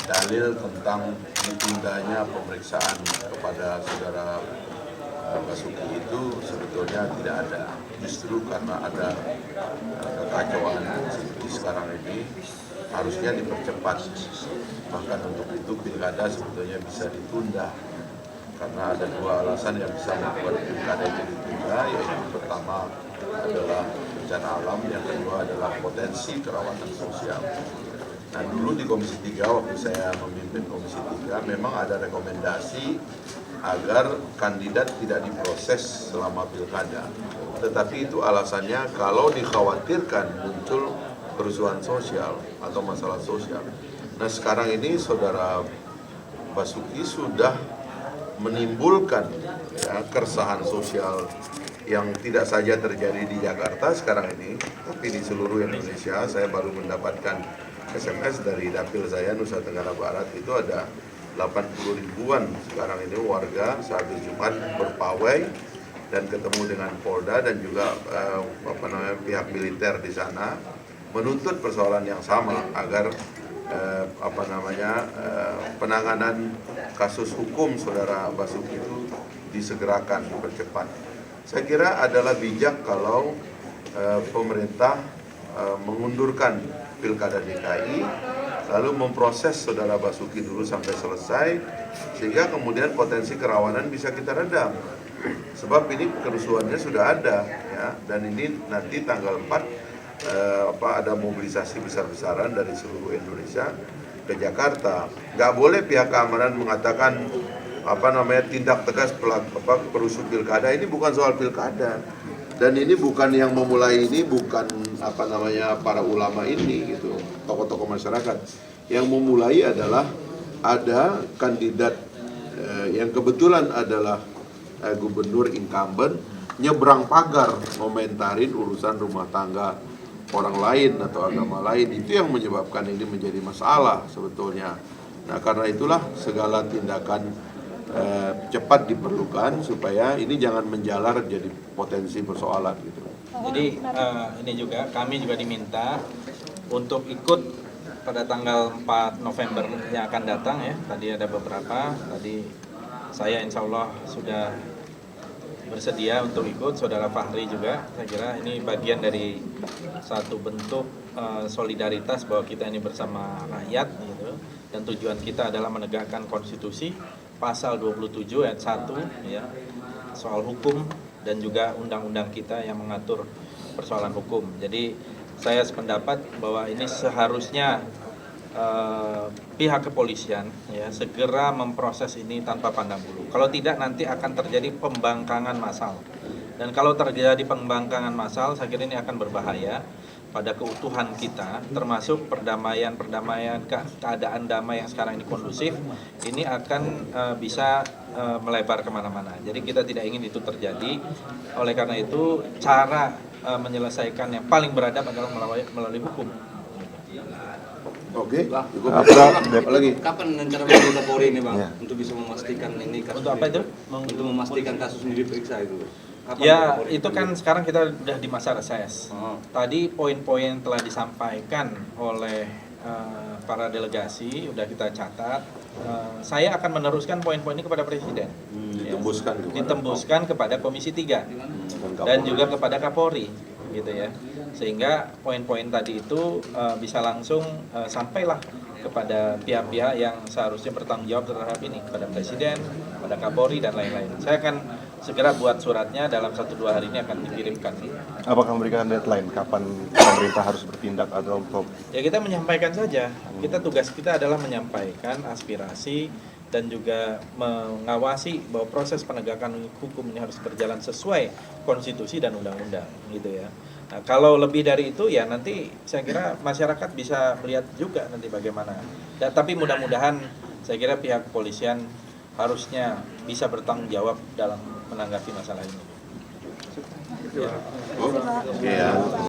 dalil tentang ditundanya pemeriksaan kepada saudara Basuki itu sebetulnya tidak ada. Justru karena ada kekacauan seperti sekarang ini harusnya dipercepat. Bahkan untuk itu pilkada sebetulnya bisa ditunda. Karena ada dua alasan yang bisa membuat pilkada itu ditunda, yaitu pertama adalah bencana alam, yang kedua adalah potensi kerawanan sosial. Nah dulu di Komisi 3 waktu saya memimpin Komisi 3 memang ada rekomendasi agar kandidat tidak diproses selama pilkada. Tetapi itu alasannya kalau dikhawatirkan muncul kerusuhan sosial atau masalah sosial. Nah sekarang ini saudara Basuki sudah menimbulkan keresahan sosial yang tidak saja terjadi di Jakarta sekarang ini, tapi di seluruh Indonesia. Saya baru mendapatkan SMS dari dapil saya Nusa Tenggara Barat, itu ada 80 ribuan sekarang ini warga sehabis Jumat berpawai dan ketemu dengan Polda dan juga pihak militer di sana menuntut persoalan yang sama agar penanganan kasus hukum saudara Basuki itu disegerakan, dipercepat. Saya kira adalah bijak kalau pemerintah mengundurkan pilkada DKI, lalu memproses saudara Basuki dulu sampai selesai, sehingga kemudian potensi kerawanan bisa kita redam. Sebab ini kerusuhannya sudah ada, ya, dan ini nanti tanggal 4 ada mobilisasi besar-besaran dari seluruh Indonesia ke Jakarta. Nggak boleh pihak keamanan mengatakan tindak tegas perusuh pilkada. Ini bukan soal pilkada. Dan ini bukan yang memulai ini, bukan para ulama ini gitu, tokoh-tokoh masyarakat. Yang memulai adalah ada kandidat yang kebetulan adalah gubernur incumbent nyebrang pagar komentarin urusan rumah tangga orang lain atau agama lain. Itu yang menyebabkan ini menjadi masalah sebetulnya. Nah karena itulah segala tindakan cepat diperlukan supaya ini jangan menjalar jadi potensi persoalan gitu. Jadi ini juga kami juga diminta untuk ikut pada tanggal 4 November yang akan datang ya. Tadi ada beberapa, tadi saya insya Allah sudah bersedia untuk ikut, saudara Fahri juga. Saya kira ini bagian dari satu bentuk solidaritas bahwa kita ini bersama rakyat gitu. Dan tujuan kita adalah menegakkan konstitusi pasal 27 ayat 1 ya, soal hukum dan juga undang-undang kita yang mengatur persoalan hukum. Jadi saya sependapat bahwa ini seharusnya pihak kepolisian ya segera memproses ini tanpa pandang bulu. Kalau tidak nanti akan terjadi pembangkangan massal. Dan kalau terjadi pembangkangan massal, saya kira ini akan berbahaya pada keutuhan kita, termasuk perdamaian, keadaan damai yang sekarang ini kondusif, ini akan bisa melebar kemana-mana. Jadi kita tidak ingin itu terjadi. Oleh karena itu, cara menyelesaikan yang paling beradab adalah melalui hukum. Oke, lagi. Kapan rencana Bapak Kapolri ini Bang, untuk bisa memastikan ini kasus? Untuk apa itu? Untuk memastikan kasus ini diperiksa itu. Ya, itu kan sekarang kita sudah di masa reses. Tadi poin-poin telah disampaikan oleh para delegasi, sudah kita catat. Saya akan meneruskan poin-poin ini kepada Presiden. Ditembuskan kepada Komisi 3 dan juga kepada Kapolri, gitu ya. Sehingga poin-poin tadi itu bisa langsung sampailah kepada pihak-pihak yang seharusnya bertanggung jawab terhadap ini, kepada Presiden, kepada Kapolri dan lain-lain. Saya akan segera buat suratnya, dalam 1-2 hari ini akan dikirimkan. Apakah memberikan deadline kapan pemerintah harus bertindak atau ya kita menyampaikan saja. Tugas kita adalah menyampaikan aspirasi dan juga mengawasi bahwa proses penegakan hukum ini harus berjalan sesuai konstitusi dan undang-undang gitu ya. Nah, kalau lebih dari itu ya nanti saya kira masyarakat bisa melihat juga nanti bagaimana. Tapi mudah-mudahan saya kira pihak kepolisian harusnya bisa bertanggung jawab dalam menanggapi masalah ini. Ya.